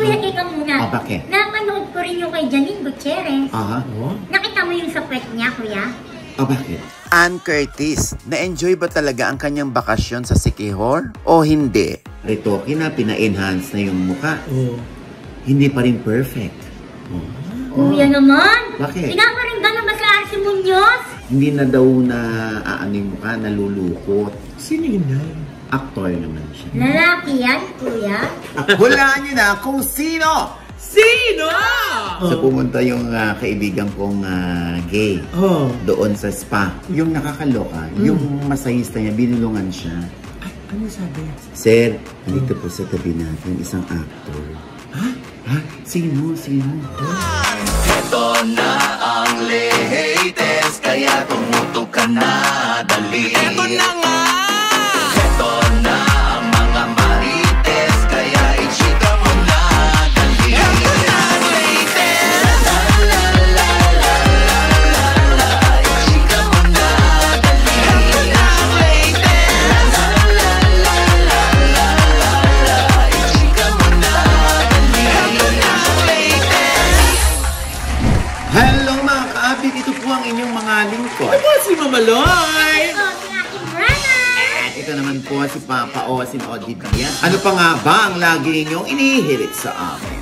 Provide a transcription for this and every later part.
Kuya, teka muna. Bakit? Napanood ko rin yung kay Janine Gutierrez. Nakita mo yung sa pwet niya, kuya? Bakit? Ann Curtis, na-enjoy ba talaga ang kanyang bakasyon sa Siquijor o hindi? Retoke na, pina-enhance na yung mukha. Hindi pa rin perfect. Kuya naman. Bakit? Pinaparinggan na ba si Arce Munoz? Hindi na daw na yung mukha, nalulukot. Sino yun na? Aktor naman siya. Lalaki yan, kuya? Hulaan niyo na kung sino! Sino? So pumunta yung kaibigan kong gay doon sa spa. Yung nakakaloka, yung masahista niya, binulungan siya. Ay, ano sabi? Sir, dito po sa tabi natin isang actor. Ha? Sino? Ito na ang latest, kaya tumutok ka na, dali. Ito na nga! Ito na ang mga marites, kaya ichika mo na, dali. Ito na ang latest! La la la la la la, ichika mo na, dali. Ito na ang latest! La la la la la la, ichika mo na, dali. Ito na ang latest! Hello mga kaabig, ito po ang inyong mga lingkod. Ito si Mama Loy! Si aking brother! Ito naman po si Papa O, si Audie Diaz. Ano pa nga ba ang lagi inyong inihirit sa amin?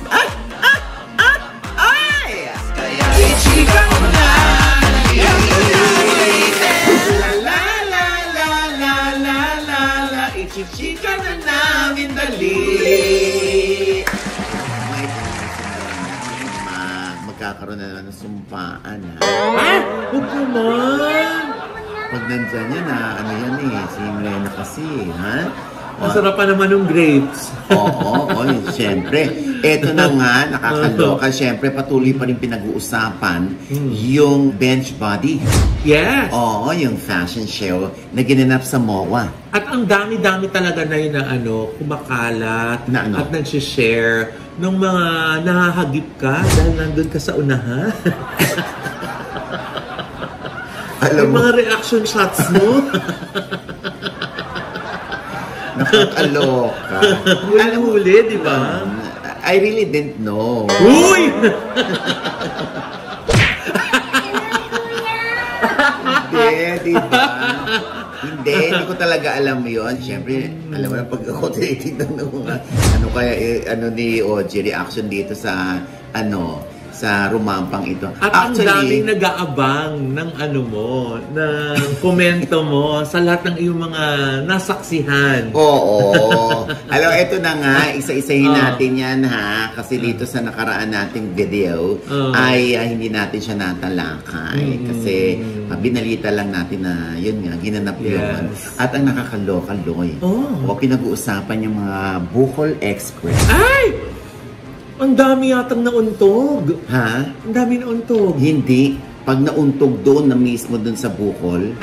Ay! Kaya ichika mo na, la, ichichika na namin dali. May magkakaroon na naman ng sumpaan, ha? Huwag naman! Pag nandyan yan, yan si Mirena kasi, ha? Masarap pa naman ng grapes. Oo, siyempre. Ito na nga, nakakaloka. Siyempre, patuloy pa rin pinag-uusapan yung bench body. Yes! Oo, yung fashion show na ginanap sa MOA. At ang dami-dami talaga na yun na kumakalat Na ano? at nagsishare ng mga nahahagip ka dahil nandun ka sa unahan. Alam Yung mo, mga reaction shots mo. nakakaloka. Huli-huli, di ba? I really didn't know. Uy! Hindi, di ba? Hindi ko talaga alam yun. Siyempre, alam mo na pag ako tinitignan ng mga ano ni OG reaction dito sa sa rumampang ito. At actually, ang daming nag-aabang ng ng komento mo sa lahat ng iyong mga nasaksihan. Oo. Alam, ito na nga, isa-isahin natin yan, ha? Kasi dito sa nakaraan nating video, ay hindi natin siya natalakay. Kasi binalita lang natin na, yun nga, ginanap yun. At ang nakakaloka, Loy. O pinag-uusapan yung mga Bukol Express. Ay! Ang dami yatang nauntog. Ha? Ang dami nauntog. Hindi. Pag nauntog doon na mismo doon sa Bukol,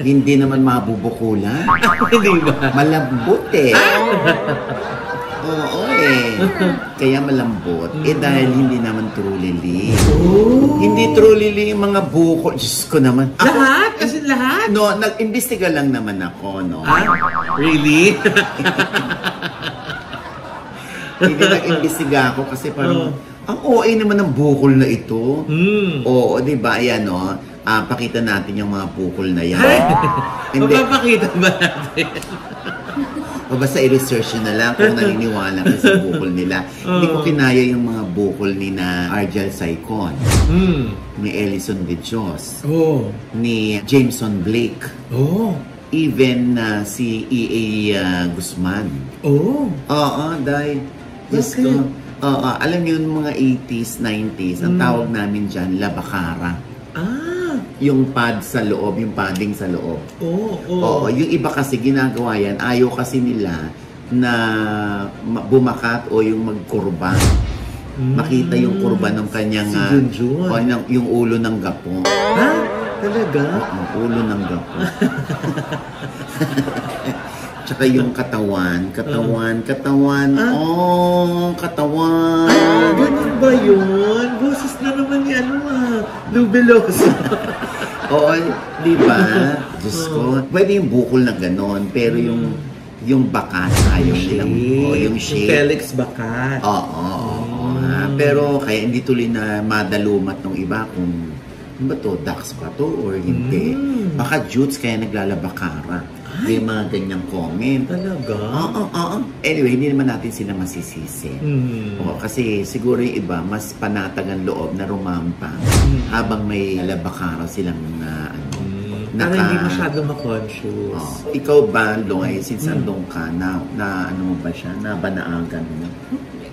hindi naman mabubukulan. Hindi ba? Malambot eh. Oo eh. Kaya malambot. Dahil hindi naman true lily. Hindi true lily yung mga Bukol. Diyos ko naman. Lahat? Kasi lahat? No, nag-imbestiga lang naman ako, no? Really? Hindi nag-imbestiga ako kasi parang ang OA naman ng bukol na ito. Oo, di ba? Ayan, no? Pakita natin yung mga bukol na yan. Mapapakita ba natin? O basta i-research na lang kung naniniwala ka sa bukol nila. Hindi ko kinaya yung mga bukol ni na Argel Saicon, ni Ellison De Dios, ni Jameson Blake, even si E.A. Guzman. Oo, dahil Diyos ko. Alam niyo yung mga 80s, 90s, ang tawag namin dyan, labakara. Yung pad sa loob, yung padding sa loob. Oo, yung iba kasi ginagawa yan, ayaw kasi nila na bumakat o yung magkurba. Makita yung kurba ng kanyang, yung ulo ng gapo. Ha? Talaga? Ulo ng gapo. Tsaka yung katawan. Katawan. Ganun ba yun? Boses na naman ni Lubeloso. Oo, di ba? Diyos ko. Pwede yung bukol na ganon, pero yung yung bakat, ayaw nilang, yung shape. Yung Felix bakat. Oo. Pero kaya hindi tuloy na madalumat ng iba kung ano ba to, ducks ba to or hindi. Baka jutes kaya naglalabakara. May mga ganyang comment. Talaga? Oo. Anyway, hindi naman natin sila masisisi. Kasi siguro yung iba, mas panatag ang loob na rumampa habang may labakara silang Para hindi masyado ma-conscious. Ikaw ba, Loy, since andong ka, na ano mo ba siya? Na banaagan mo?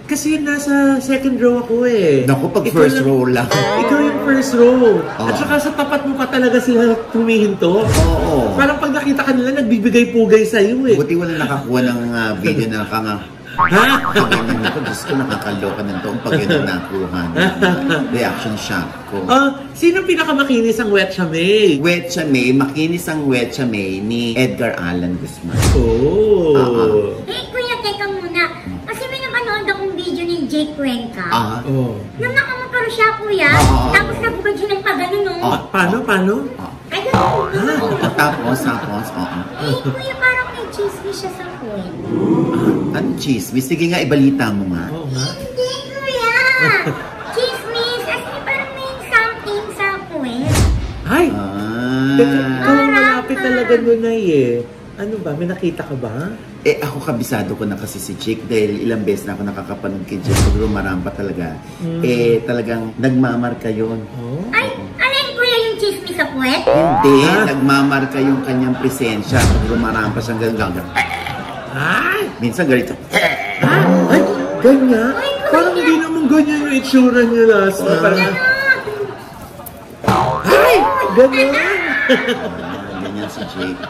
Kasi nasa second row ako eh. Naku, pag first row lang. Ikaw yung first row. At saka sa tapat mo pa talaga sila tumihinto. Oo. Parang pag nakita ka nila, nagbibigay-pugay sa'yo eh. Buti wala nakakuha ng video na nakanga. Ha? Ganyan ako, Diyos ko, nakakaloka ng taong pag yun ang nakuha ng reaction shot ko. Sino pinakamakinis ang Wet Chamay? Wet Chamay, makinis ang Wet Chamay ni Edgar Allan Guzman. Kuya, teka muna. Kasi may napanood akong video ni Jake Cuenca. Nung nakamaparo siya, kuya, tapos nabugad siya ng pagano, no? Paano? Ayun. Tapos, Kuya, parang may chismis siya sa kwet. Ano chismis? Sige nga, ibalita mo nga. Hindi, kuya! Chismis! As in, parang may something sa kwet. Ay! Ikaw malapit talaga nun ay eh. Ano ba? May nakita ka ba? Ako kabisado ko na kasi si Jake dahil ilang beses na ako nakakapanood kay Jake. Pag rumaramba talaga. Talagang nagmamarka yun. Ay, alin kuya yung chismis sa kwet? Hindi, nagmamarka yung kanyang presensya. Pag rumaramba siyang gano'n. Minsan ganito. Ay, ganyan? Parang hindi naman ganyan yung itsura niya last na. Ay, ganyan! Ganyan si Jake.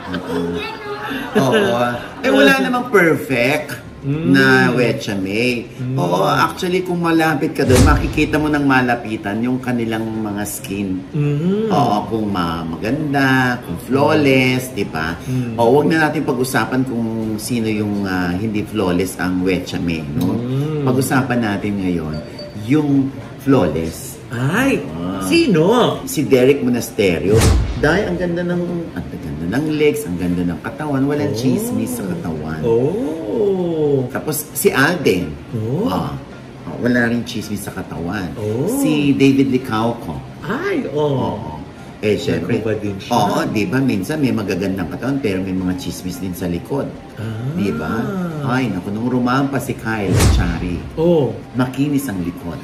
Wala namang perfect na Wet Chamay. Actually, kung malapit ka doon, makikita mo ng malapitan yung kanilang mga skin. Kung maganda, kung flawless, di ba? Huwag na natin pag-usapan kung sino yung hindi flawless ang Wet Chamay, no? Pag-usapan natin ngayon, yung flawless. Ay, sino? Si Derek Monasterio. Dahil ang ganda ng legs, ang ganda ng katawan, walang chismis sa katawan. Tapos si Alden. Wala rin chismis sa katawan. Si David Licauco. Ay, Syempre. Ba din siya? Di ba? Minsan may magagandang katawan pero may mga chismis din sa likod. Di ba? Ay, naku, nung rumampa si Kyle Chari. Makinis ang likod.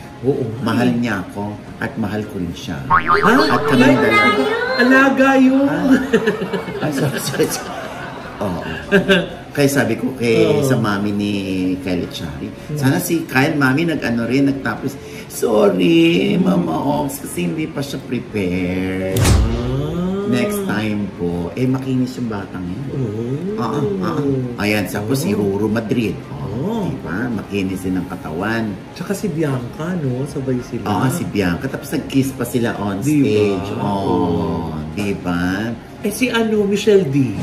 Mahal niya ako at mahal ko rin siya. At kami dalawa. Alaga yun. Sorry. Kaya sabi ko sa mami ni Kyle Chari, sana si Kyle, mami, nagtapos, sorry, Mama Ox, kasi hindi pa siya prepared. Next time po, makinis yung batang yun. Ayan, tapos si Ruru Madrid. Diba? Makinis din ang katawan. Tsaka si Bianca, no? Sabay sila. Si Bianca. Tapos nag-kiss pa sila on stage. Diba? Si Michelle D.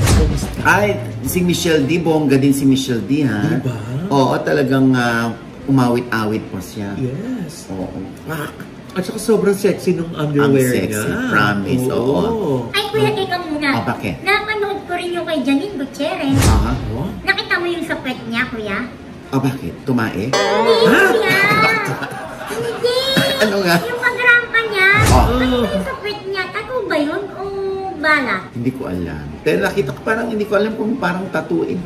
Si Michelle D. Bongga din si Michelle D, ha? Diba? Talagang umawit-awit pa siya. Yes. At saka sobrang sexy nung underwear niya. Ang sexy, promise. Ay, kuya, teka muna. Bakit? Napanood ko rin yung kay Janine Gutierrez. Nakita mo yung sa kwet niya, kuya? Bakit? Tumae? Hindi, kuya! Hindi! Ano nga? Yung pagrampa niya. Ano yung sa kwet niya? Tattoo ba yun? O bala? Hindi ko alam. Pero nakita ko hindi ko alam kung parang tattoo.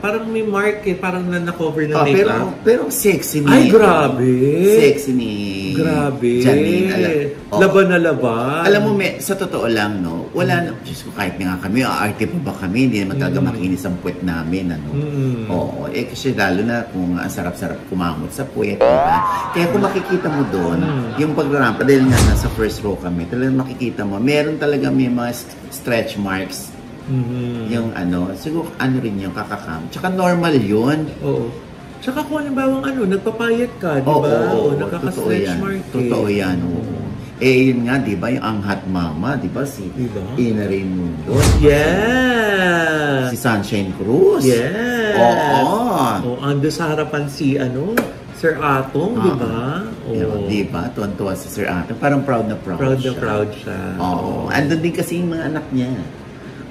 Parang may mark parang na-cover na makeup. Pero sexy ni... Ay, grabe! Sexy ni... Grabe! Janine. Laban na laban. Alam mo, sa totoo lang, no? Wala na... Diyos ko, kahit nga kami, arte pa ba kami? Hindi naman talaga makinis ang puwet namin, ano? Kasi lalo na kung ang sarap-sarap kumamot sa puwet, diba? Kaya kung makikita mo doon, yung pagrampa, dahil nga nasa first row kami, talagang makikita mo, meron talaga may mga stretch marks. Yung siguro rin yung kakakam. Tsaka normal yun. Tsaka kung nagpapayat ka, di ba? Nakaka-stretch mark. Totoo yan, yun nga, di ba? Yung Anghat Mama, di ba? Si Ina Raimundo. Yes! Si Sunshine Cruz. Yes! Ando sa harapan si, Sir Atong, di ba? Di ba? Tuwan-tuwa si Sir Atong. Parang proud na proud siya. Proud na proud siya. Andun din kasi yung mga anak niya.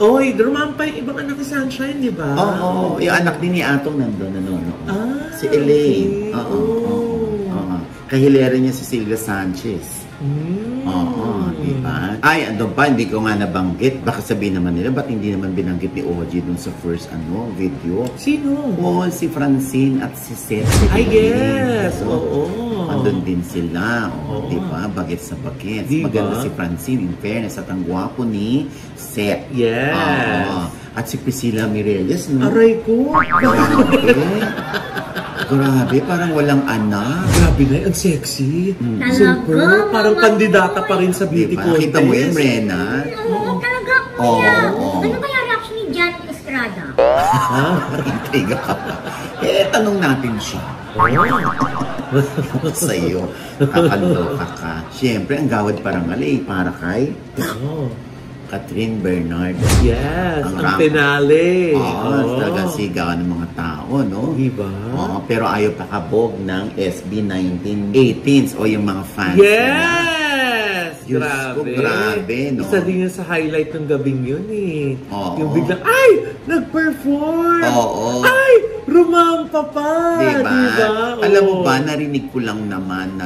Oy, rumampa yung ibang anak ni Sunshine, di ba? Oo, yung anak din ni Atong nandun, nanonood. Si Elaine. Okay. Oo. Kahilera niya si Silvia Sanchez. Oo, di ba? Ay, andun pa, hindi ko nga nabanggit. Baka sabihin naman nila, ba't hindi naman binanggit ni Oji dun sa first video? Sino? Oo, si Francine at si Seth. Ay, yes! Oo. Andun din sila. Oo, di ba? Bagets sa bagets. Diba? Maganda si Francine, in fairness, at ang gwapo ni Seth. Yes! Oo. At si Priscilla Mireles, no? Aray ko! Grabe, parang walang anak. Grabe na, ang sexy. Talaga, Parang mama kandidata ko. pa rin sa beauty Diba? contest. Kita mo yun, Rena? Oo, talaga, kuya. Oo. Ano kaya reaction ni Jan Estrada? Intriga ka pa. Tanong natin siya. Sa'yo, kakaloka ka. Siyempre, ang gawad parangal para kay Catherine Bernard. Yes, ang ramp. finale. Oo, talagang sigaw ng mga tao, no? Diba? Oo, pero ayaw pakabog ng SB 1918s o yung mga fans. Yes! Diyos ko, grabe, no? Isa din yun sa highlight ng gabing yun eh. Oo. Yung biglang, ay! Nag-perform! Oo. Ay! Rumampa pa! Diba? Oo. Alam mo ba, narinig ko lang naman na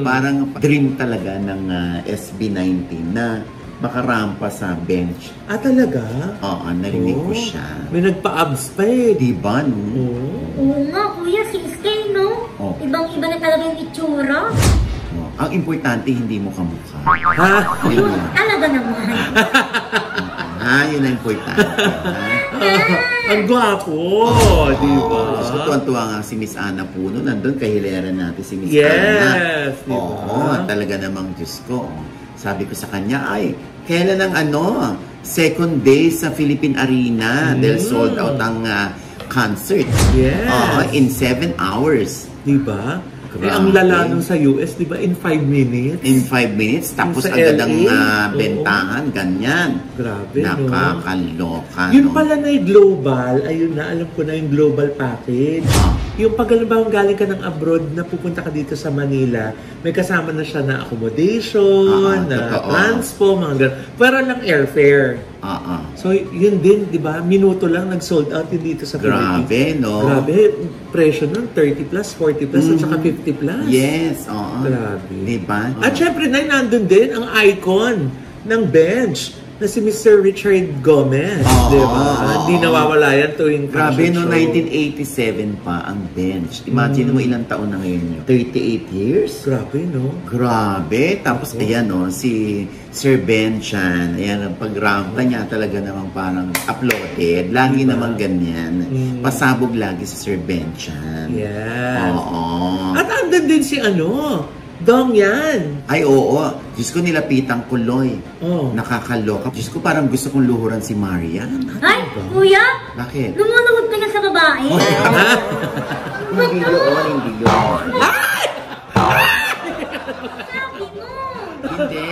parang dream talaga ng SB 19 na makarampa sa bench. Ah, talaga? Oo, narinig ko siya. May nagpa-abs pa eh. Diba, no? Oo nga, kuya, si Stay, no? Oh. Ibang-iba na talaga yung itsura. Oo. Ang importante, hindi mo kamukha. Ha? Yun lang. Talaga naman. Yun ang importante. Ang gwapo! Diba? Gusto ko tuwan-tuwa nga si Miss Ana Puno. Nandun, kahilera natin si Miss Ana. Yes! Diba? Oo, talaga namang Diyos ko. Sabi ko sa kanya, ay, kailan ang second day sa Philippine Arena dahil sold out ang concert. Yes. In 7 hours. Diba? Grabe. Ang lala nun sa US, diba? In 5 minutes. In 5 minutes, tapos Sa agad ang LA? bentahan, ganyan. Grabe, Nakakaloka, Yun no? pala na yung global, ayun na, alam ko na yung global package. Yung pag galing ka ng abroad na pupunta ka dito sa Manila, may kasama na siya na accommodation, na totoo. transpo, mga ganun. Pero lang airfare. So, yun din, di ba? Minuto lang nag-sold out yun dito sa Philippines. Grabe, no? Grabe, presyo nun, 30 plus, 40 plus, at saka 50 plus. Yes, oo. Grabe. Diba? At syempre, nandun din ang icon ng bench na si Mr. Richard Gomez. Diba? Hindi nawawala yan tuwing Grabe, fashion no, show. 1987 pa ang bench. Imagine mo ilang taon na ngayon yun. 38 years? Grabe, no? Grabe. Tapos, ayan, no, si Sir Ben Chan, ayan, ang pag-rampa niya talaga namang parang uploaded. Lagi namang ganyan. Pasabog lagi si Sir Ben Chan. Yes. Oo. At andun din si Dong yan. Ay, oo. Diyos ko, nilapitan ko, Loy. Oh. Nakakaloka. Diyos ko, parang gusto kong luhuran si Marian. Ay, kuya, Bakit? lumulugod ka na sa babae. Hindi yun, hindi yun. Sabi mo. Hindi,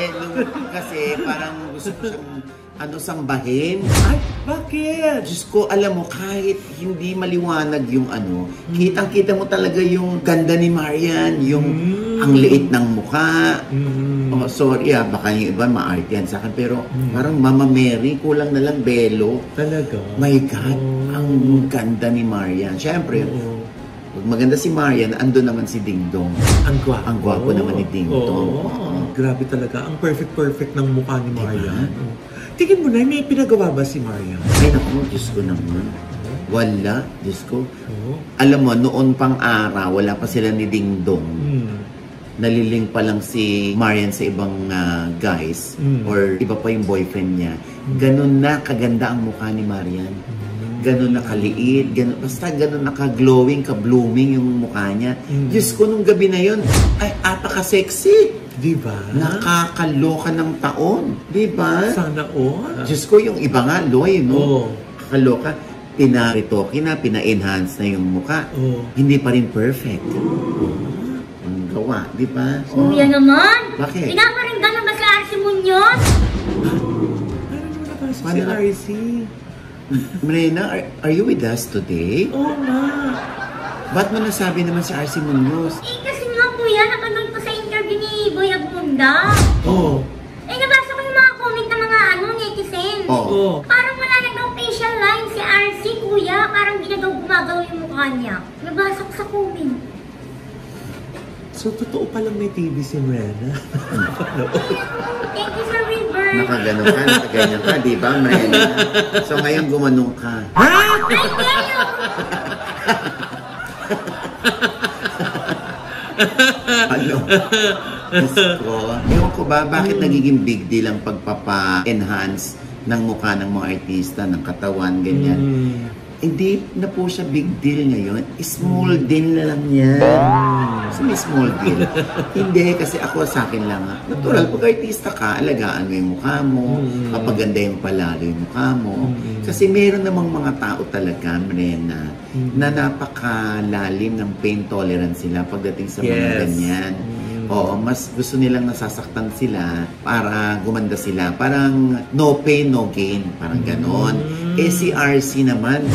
kasi parang gusto ko siyang sambahin. Ay, bakit? Diyos ko, alam mo, kahit hindi maliwanag yung kitang-kita mo talaga yung ganda ni Marian, yung ang liit ng mukha. Oh, sorry baka yung iba maarte yan sa akin, pero parang Mama Mary, kulang na lang belo. Talaga? My God, ang ganda ni Marian. Siyempre, pag maganda si Marian, ando naman si Ding Dong. Ang gwapo. Ang gwapo naman ni Ding Dong. Grabe talaga. Ang perfect ng mukha ni Marian. Tingin mo na, may pinagawa ba si Marian? Ay, naku, Diyos ko naman. Wala, Diyos ko. Alam mo, noon pang araw, wala pa sila ni Ding Dong. Naliling pa lang si Marian sa ibang guys or iba pa yung boyfriend niya. Ganun na kaganda ang mukha ni Marian. Ganun na kaliit, basta ganun na ka-glowing, ka-blooming yung mukha niya. Diyos ko, nung gabi na yun, ay apaka-sexy. Diba? Nakakaloka ng taon. Diba? Sana all. Diyos ko, yung iba nga, Loy, no? Nakakaloka. Pinaritoke na, pina-enhance na yung mukha. Hindi pa rin perfect. Ang gawa, diba? Kuya naman. Bakit? Pinaparinggan na ba si RC Munoz? Ano si RC? Marina, are you with us today? Oo nga. Ba't mo nasabi naman si RC Munoz? Kasi nga kuya, napanood ko sa interview ni Boy Abunda. Oo. Nabasa ko yung mga comment ng mga netizen. Oo. Parang mukha niya. Nabasa ko sa comment. So, totoo palang may TV si Mrena? Thank you, Sir Wilbur. Nakaganon ka, nakaganyan ka, di ba, Mrena? So, ngayon gumanong ka. Ha? Ay, kayo! Ano? Diyos ko. Ewan ko ba, bakit nagiging big deal ang pagpapa-enhance ng mukha ng mga artista, ng katawan, ganyan? Hindi na po siya big deal ngayon. Small deal na lang yan. Kasi may small deal. Hindi, kasi ako sa akin lang. Natural, pag artista ka, alagaan mo yung mukha mo, kapaganda yung palalo yung mukha mo. Kasi meron namang mga tao talaga, Mrena, na napakalalim ng pain tolerance sila pagdating sa mga ganyan. Oo, mas gusto nilang nasasaktan sila para gumanda sila. Parang no pain, no gain. Parang ganon. Eh si RC naman,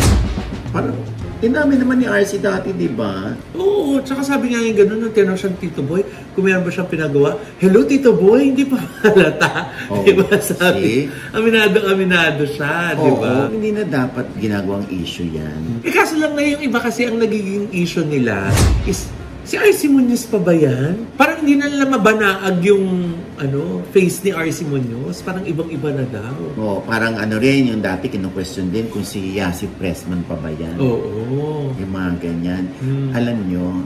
parang tinami naman ni RC dati, di ba? Oo, tsaka sabi nga yung gano'n, nung tinanong siyang Tito Boy, kung meron ba siyang pinagawa, hello Tito Boy, hindi pa halata. Oh, di ba sabi? Aminado siya, di ba? Oo, hindi na dapat ginagawang issue yan. Eh kaso lang na yung iba kasi ang nagiging issue nila is, si RC Munoz pa ba yan? Parang hindi na nila mabanaag yung face ni RC Munoz. Parang ibang-iba na daw. Oo, parang rin, yung dati kinu-question din kung si Yasi Pressman pa ba yan. Oo. Yung mga ganyan. Alam nyo,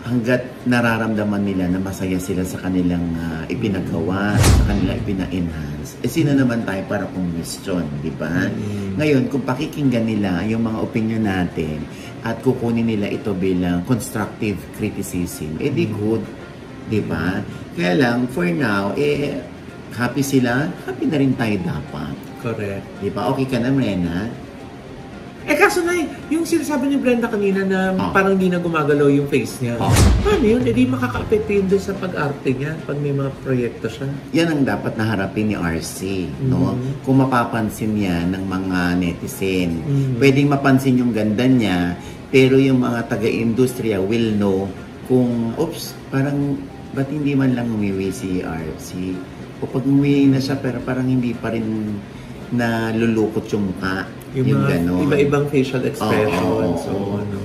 hanggat nararamdaman nila na masaya sila sa kanilang ipinagawa, sa kanilang ipina-enhance, eh sino naman tayo para question, di ba? Ngayon, kung pakikinggan nila yung mga opinion natin, at kukunin nila ito bilang constructive criticism, eh di good, di ba? Kaya lang, for now, happy sila, happy na rin tayo dapat. Correct. Di ba? Okay ka na, Mrena? Eh kaso na yung sinasabi ni Brenda kanina na parang hindi na gumagalaw yung face niya. Paano yun? Eh di makaka-apekto yun dun sa pag-arte niya pag may mga proyekto siya. Yan ang dapat naharapin ni RC, no? Kung mapapansin yan ng mga netizen. Pwedeng mapansin yung ganda niya, pero yung mga taga-industriya will know kung, oops, parang, ba't hindi man lang umiwi si RC? O pag umiwi na siya, pero parang hindi pa rin nalulukot yung mukha. Yung gano'n. Iba-ibang facial expression.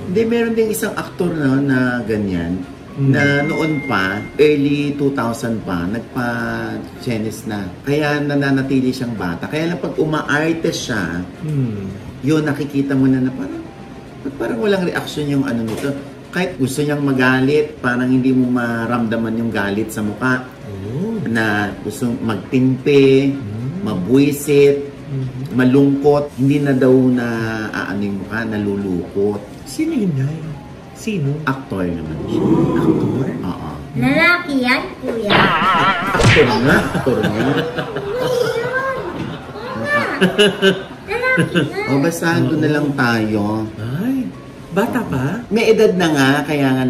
Hindi, meron ding isang aktor na ganyan, na noon pa, early 2000 pa, nagpa-Chinese na. Kaya nananatili siyang bata. Kaya lang pag umaarte siya, yun, nakikita mo na parang walang reaksyon yung nito. Kahit gusto niyang magalit, parang hindi mo maramdaman yung galit sa mukha. Na gusto magtimpe, mabuisit, malungkot, hindi na daw na yung mukha, nalulukot. Sino yun, Nay? Sino? Aktor naman siya. Aktor? Oo. Lalaki yan, kuya. Aktor nga. Lalaki nga. O basta doon na lang tayo. Ay, bata pa? May edad na nga, kaya nga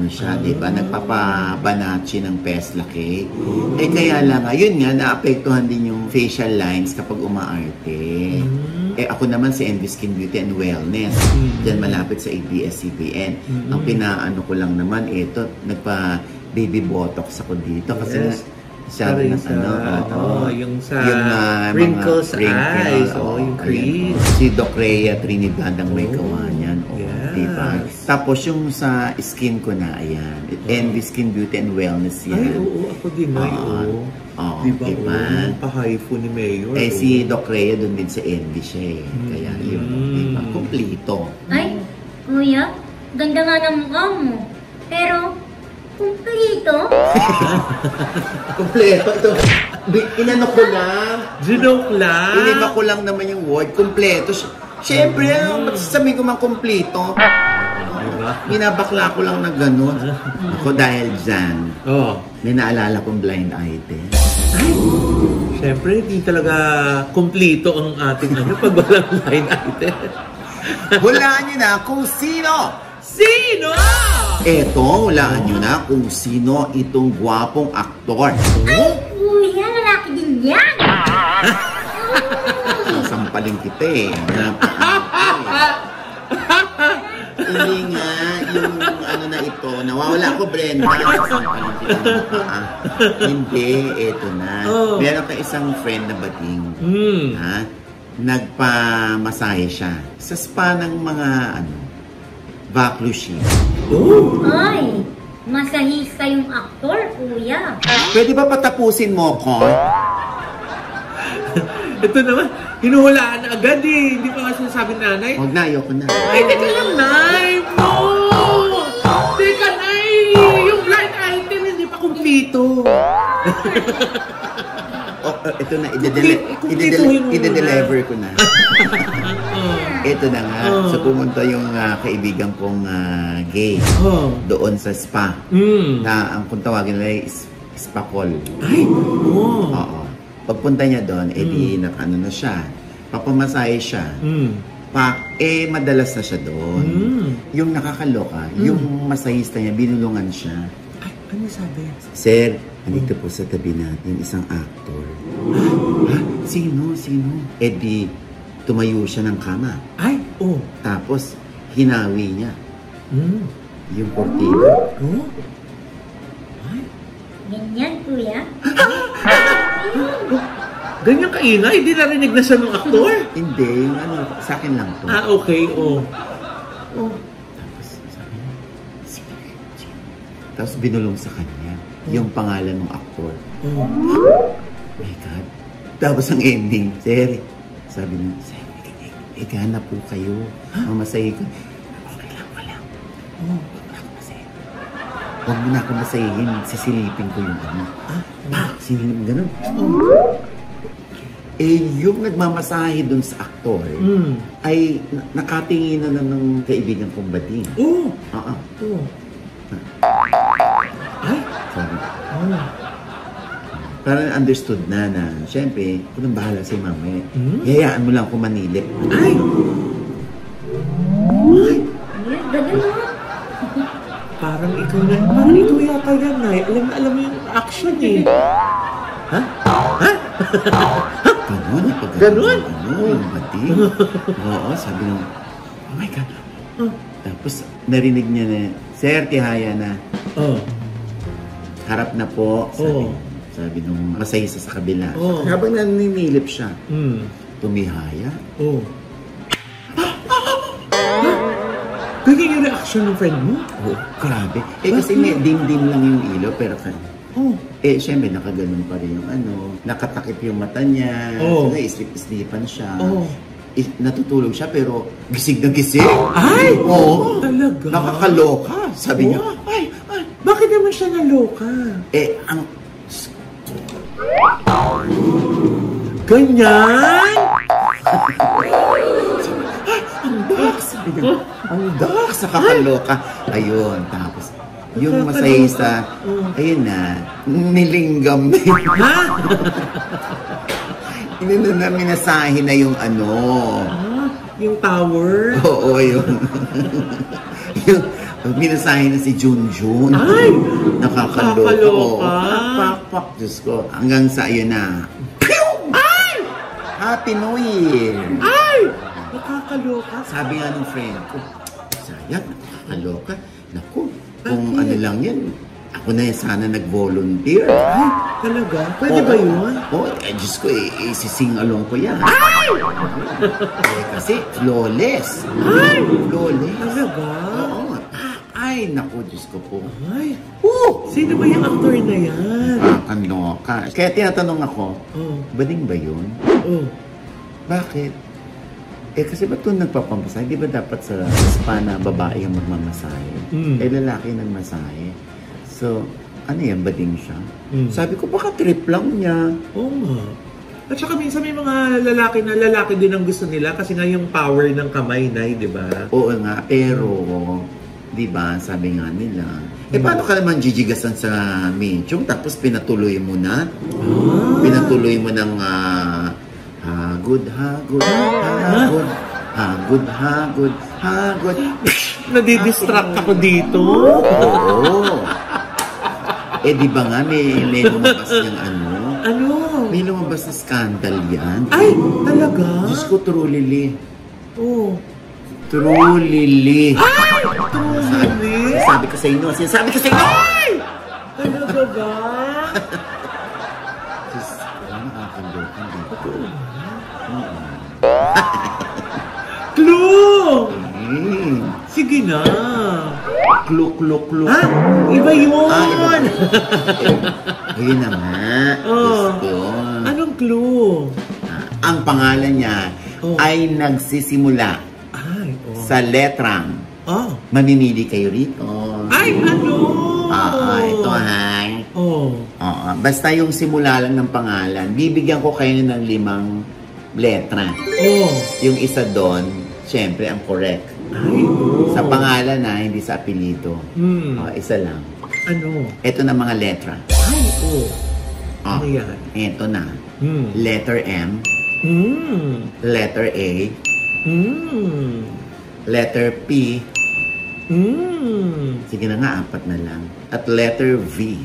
siya, di ba? Nagpapabanachi ng peslaki. Eh kaya lang nga, yun nga, naapektuhan din yung facial lines kapag umaarte. Eh ako naman si Envy Skin Beauty and Wellness. Diyan malapit sa ABS-CBN. Ang pinaano ko lang naman, ito, nagpa-baby botox ako dito. Kasi sabi ng yung sa wrinkles eyes. Yung crease. Si Doc Rhea Trinidad ang may gawa niyan. Diba? Tapos yung sa skin ko na, ayan. Envy Skin Beauty and Wellness yan. Ay, oo. Ako din na. Diba? Pahaifo ni Mayor. Eh, si Doc Rhea doon din sa Envy siya eh. Kaya yun. Diba? Kumplito. Ay, kuya, ganda nga ng mukha mo. Pero, kumplito? Kompleto. Ito, inano ko lang. Joke lang. Iniba ko lang naman yung word. Kompleto. Siyempre, sabi ko man kompleto. Binabakla ko lang na gano'n. Ako dahil dyan, may naalala kong blind item. Ay, siyempre, hindi talaga kompleto ang ating pag walang blind item. Hulaan niyo na kung sino! Sino? Eto, hulaan niyo na kung sino itong gwapong aktor. Ay, kuya, lalaki din yan. Sampaling kita eh. Hindi nga, yung na ito, nawawala ko, Brenda. Sampaling kita ng mukha. Hindi, eto na. Meron ka isang friend na bating. Nagpamasahe siya. Sa spa ng mga Baklushi. Oh! Ay, masahista yung aktor, kuya. Pwede ba patapusin mo ko? Ito naman, hinuhulaan na agad eh. Hindi pa nga sinasabi nanay. Huwag na, ayoko na. Ay, teka lang, Nay! No! Teka, Nay! Yung blind item hindi pa kumplito. Ito na, Kumplituhin mo ide-deliver ko na. Ito na nga. So pumunta yung kaibigan kong gay doon sa spa. Na ang kung tawagin nila is spa call. Ay! Oo. Oo. Pagpunta niya doon, edi ano na siya. Papamasahe siya. Madalas na siya doon. Yung nakakaloka, yung masahista niya, binulungan siya. Ay, ano sabi? Sir, nandito po sa tabi natin isang actor. Ha? Sino? Edi, tumayo siya ng kama. Ay, oh. Tapos, hinawi niya. Yung kortina. Oh? Ay? Ganyan, kuya. Ganyan kaingay? Hindi narinig na siya ng aktor? Hindi, yung sa akin lang to. Ah, okay, oh. Oh. Tapos, sabi niya, sige. Tapos binulong sa kanya yung pangalan ng aktor. Oh. My God. Tapos ang ending, sir, sabi niya, sir, igana po kayo. Mamasahe ko. Okay lang, wala. Huwag na ako masahin. Huwag mo na ako masahin. Sisilipin ko yung ano. Sinilip ganun. Yung nagmamasahe dun sa aktor, ay nakatingin na ng kaibigan kong bading. Oh! Oo. Ay! Sabi. Parang understood na syempre, kung nang bahala sa'yo mamaya, hayaan mo lang kung manilip. Ay! Ay! Ganun mo. Parang ikaw yata yan, Nay. Alam mo yung action eh. Ha? Ganun? Ganun? Yung bading. Oo, sabi nung, oh my God. Tapos, narinig niya na, Sir, tihaya na. Harap na po. Sabi nung masahista sa kabila. Habang naninilip siya, tumihaya. Ganyan yung reaction ng friend mo? Grabe. Kasi may dim-dim lang yung ilaw, pero syempre, nakaganon pa rin yung nakatakip yung mata niya. Islip-islipan siya. Natutulog siya, pero gisig na gisig. Ay! Oo. Talaga? Nakakaloka. Sabi niya, ay. Bakit naman siya naloka? Ganyan? Ang dax, nakakaloka. Ayun, tapos, yung masahista, ayun na, nilinggam na yun. Ha? Minasahe na yung Yung tower? Oo, yung minasahe na si Junjun. Ay! Nakakaloka. Pak. Diyos ko. Hanggang sa ayun na. Ay! Happy New Year! Ay! Nakakaloka. Sabi nga ng friend ko, sayang, nakakaloka. Naku, kung ano lang yan, ako na sana nag-volunteer. Ay, talaga? Pwede ba yun? Diyos ko, isising along ko yan. Ay! Kasi flawless. Ay! Flawless. Talaga? Oo. Ay, naku, Diyos ko po. Ay! Sino ba yung actor na yan? Nakakaloka. Kaya tinatanong ako, bading ba yun? Bakit? Kasi ba't kung nagpapamasahe, di ba dapat sa spa na babae yung magmamasahe? Lalaki nagmasahe. So, ano yan, bading siya? Sabi ko, baka trip lang niya. Oo nga. At saka minsan may mga lalaki din ang gusto nila kasi nga yung power ng kamay, Nay, di ba? Oo nga, pero, di ba, sabi nga nila, paano ka naman jijigasan sa minchong tapos pinatuloy mo na? Pinatuloy mo ng hagod. Nadidistract ako dito. Oo. Di ba nga, may lumabas yung Ano? May lumabas na scandal yan. Ay, talaga? Diyos ko, Trulili. Ay! Trulili. Trulili? Sabi ko sa inyo. Sinasabi ko sa inyo! Ay! Talaga ba? Diyos ko, nakakalokan dito. Clue! sabihin. Sige na. Kluk. Ha? Iba yun! Iba. Ayun na nga. Gusto. Anong clue? Ang pangalan niya ay nagsisimula sa letrang. Mamimili kayo rito. Ay, ano? Ito basta yung simula lang ng pangalan. Bibigyan ko kayo ng 5 letra. Yung isa doon, syempre ang correct. Sa pangalan na, hindi sa apelido. Isa lang. Ano? Ito na mga letra. Ano yan? Ito na. Letter M. Letter A. Letter P. Sige na nga, 4 na lang. At letter V.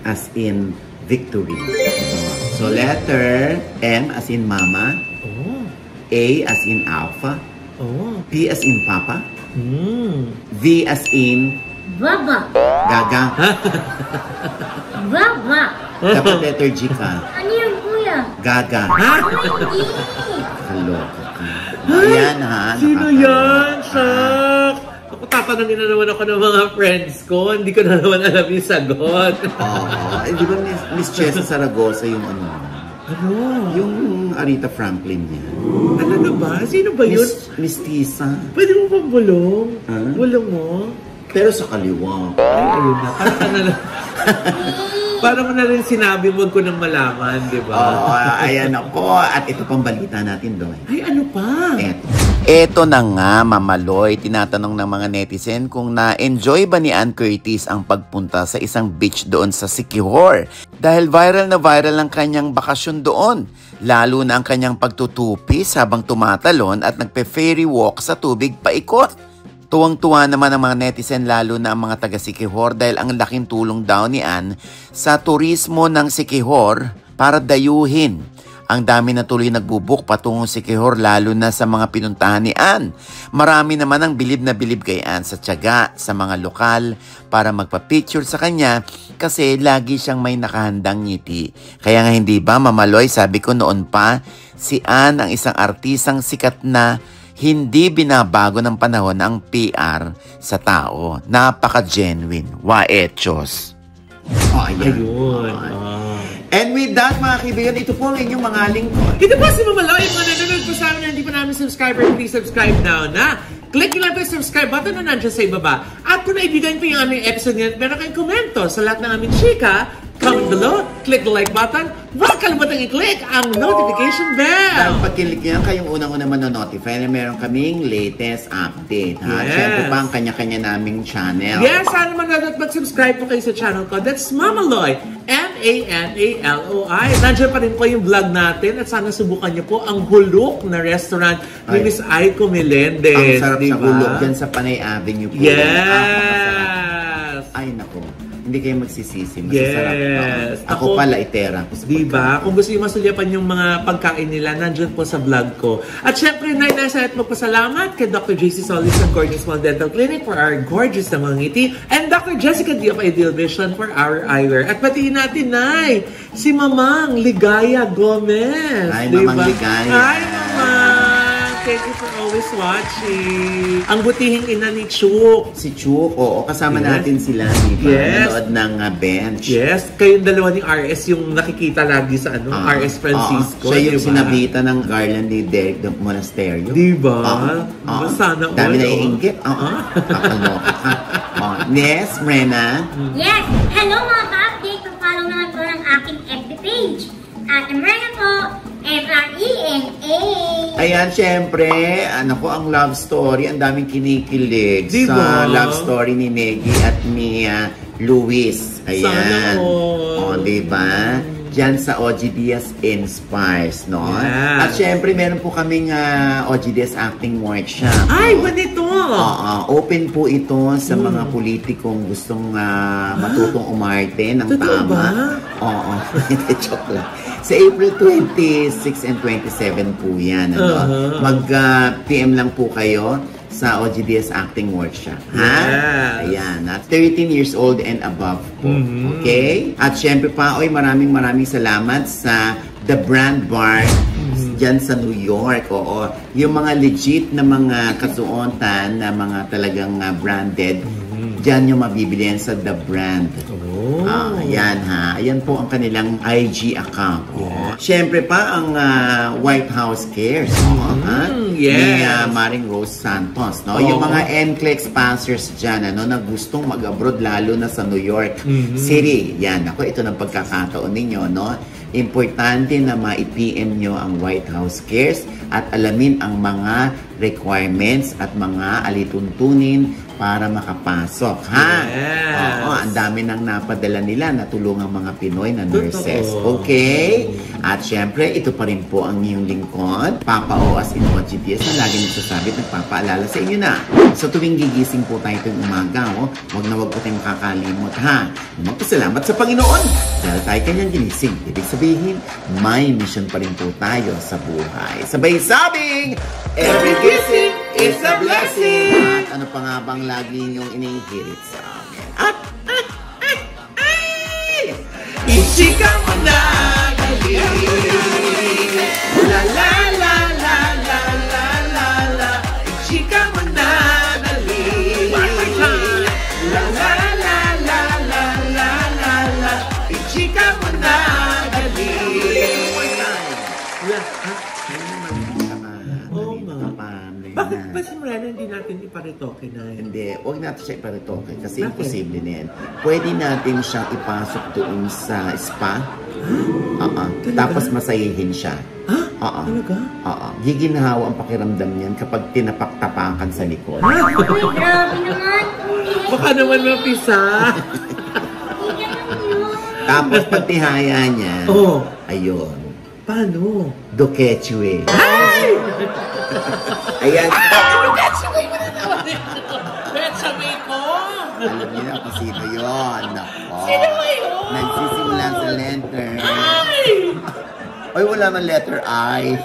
As in victory. So letter M as in mama. A as in alpha. P as in papa. V as in Baba. gaga. Baba. Dapat letter G ka. Ano yun, kuya? Gaga. Hindi. Kaloka ka. Ayan ha. Sino yan, Shak? Ako tatanungin na naman ako ng mga friends ko. Hindi ko na naman alam yung sagot. Di ba Miss Chesa Zaragoza yung ano? Ano? Yung Aretha Franklin niya. Talaga ba? Sino ba yun? Miss Tisa. Pwede mo bang bulong? Bulong mo? Pero sa kaliwa. Ay, ayun na. Parang ka na lang. Para mo na rin sinabi, huwag ko nang malaman, di ba? Ayan ako. At ito pang balita natin doon. Ay, ano pa? Eto na nga, Mamaloy. Tinatanong ng mga netizen kung na-enjoy ba ni Ann Curtis ang pagpunta sa isang beach doon sa Siquijor. Dahil viral na viral ang kanyang bakasyon doon. Lalo na ang kanyang pagtutupis habang tumatalon at nagpe-ferry walk sa tubig paikot. Tuwang-tuwa naman ang mga netizen lalo na ang mga taga Siquijor dahil ang laking tulong daw ni Ann sa turismo ng Siquijor para dayuhin. Ang dami na tuloy nagbubuk patungong Siquijor lalo na sa mga pinuntahan ni Ann. Marami naman ang bilib na bilib kay Ann sa tiyaga sa mga lokal para magpa-picture sa kanya kasi lagi siyang may nakahandang ngiti. Kaya nga hindi ba, Mamaloy, sabi ko noon pa, si Ann ang isang artisang sikat na hindi binabago ng panahon ang PR sa tao. Napaka-genuine. Wa-echos. Ayun. And with that, mga kaibigan, ito po ang inyong mga lingkod. Ito po si Mamaloy. Mga nanonood po sa amin na hindi pa namin subscriber, please subscribe now na. Click nyo lang po yung subscribe button na nandiyan sa ibaba. At kung naibigan po yung aming episode ngayon, meron kayong komento sa lahat ng aming chika, comment below, click the like button, huwag kalimutang i-click ang notification bell. Dahil pag kilik nyo, kayong unang-una manonotify na meron kaming latest update. Ha? Yes. Siyempre pa ang kanya-kanya naming channel. Yes, sana manood at mag-subscribe po kayo sa channel ko. That's Mamaloy. M-A-M-A-L-O-I. Nandiyan pa rin po yung vlog natin at sana subukan niyo po ang Huluk na restaurant ni Miss Aiko Melendez. Ang sarap sa Huluk dyan sa Panay Avenue po. Yes! Ay, nako. Hindi kayo magsisisi. Masasarap. Yes. Ako pala itera. Diba? Kung gusto nyo masulyapan yung mga pagkain nila, nandyan po sa vlog ko. At syempre, nais at magpasalamat kay Dr. JC Solis ng Gorgeous Smile Dental Clinic for our gorgeous na mga ngiti and Dr. Jessica D of Ideal Vision for our eyewear. At batiin natin, Nay, si Mamang Ligaya Gomez. Ay, Mamang Ligaya. Ay, Mamang! Thank you for always watching. Ang butihing ina ni Chuk. Si Chuk, oo. Kasama natin sila, diba? Nanood ng bench. Yes. Kayong dalawa ni RS yung nakikita lagi sa RS Francisco. Siya yung diba? sinabitan ng garland ni Derek de Monasterio. Diba? Sana dami na iinggit. Kakaloka ka. Yes, Rena? Yes. Hello mga ka-update. Follow naman po ng aking FB page. At Rena po, F-R-E-N-A. Ayan, syempre, ko ang love story. Ang daming kinikilig diba? Sa love story ni Negi at ni Luis. Ayan. Sana all. Diba? Diyan sa OG Diaz Inspires, no? Yeah. At syempre, meron po kaming OG Diaz Acting Workshop. Ay, ganito! Open po ito sa mga politikong gustong matutong umarte ng totoo tama. Ba? Oo. Joke lang. Sa April 26 and 27 po yan. Mag-PM lang po kayo sa OGDS Acting Workshop. Ha? Yes. Ayan. 13 years old and above po. Okay? At syempre pa, maraming salamat sa The Brand Bar dyan sa New York, oo. Yung mga legit na mga kasuotan na mga talagang branded, dyan yung mabibili yan sa The Brand. Ayan ha. Ayan po ang kanilang IG account. Siyempre pa ang White House Cares. Ni Maring Rose Santos. No? Yung mga NCLEX sponsors dyan na gustong mag-abroad lalo na sa New York City. Yan. Ako, ito ng pagkakataon ninyo. No? Importante na ma-PM nyo ang White House Cares at alamin ang mga requirements at mga alituntunin para makapasok, ha? Oo, ang dami nang napadala nila na tulungang mga Pinoy na nurses. Okay? At syempre, ito pa rin po ang inyong lingkod, Papa Oas Inwan GTS na lagi nagsasabi at nagpapaalala sa inyo na sa tuwing gigising po tayo itong umaga, wag na wag po tayong makakalimot, ha? Magpasalamat sa Panginoon dahil tayo kanyang ginising. Ibig sabihin, may mission pa rin po tayo sa buhay. Sabay sabing, every gising is a blessing! At ano pa nga bang lagi niyong inihirit sa amin? Ichika mo na dali! La la la la la la la la! Ichika mo na dali! One more time! La la la la la la la la! Ichika mo na dali! One more time! Bakit ba simula na hindi natin iparitoke na? Hindi, huwag natin siya iparitoke kasi imposible na yan. Pwede natin siyang ipasok doon sa spa. Tapos masayihin siya. Talaga? Giginhawa ang pakiramdam niyan kapag tinapak-tapakan sa likod. Uy, grabe naman. Baka naman mapisa. Tapos pag tihaya niya, ayun. Paano? Dokechue. Ay! Ayan. Dokechue mo na naman. Dokechue ko. Alam niyo na kung sino yun. Sino ba yun? Nagsisimula sa letter. Ay! Ay, wala ng letter I.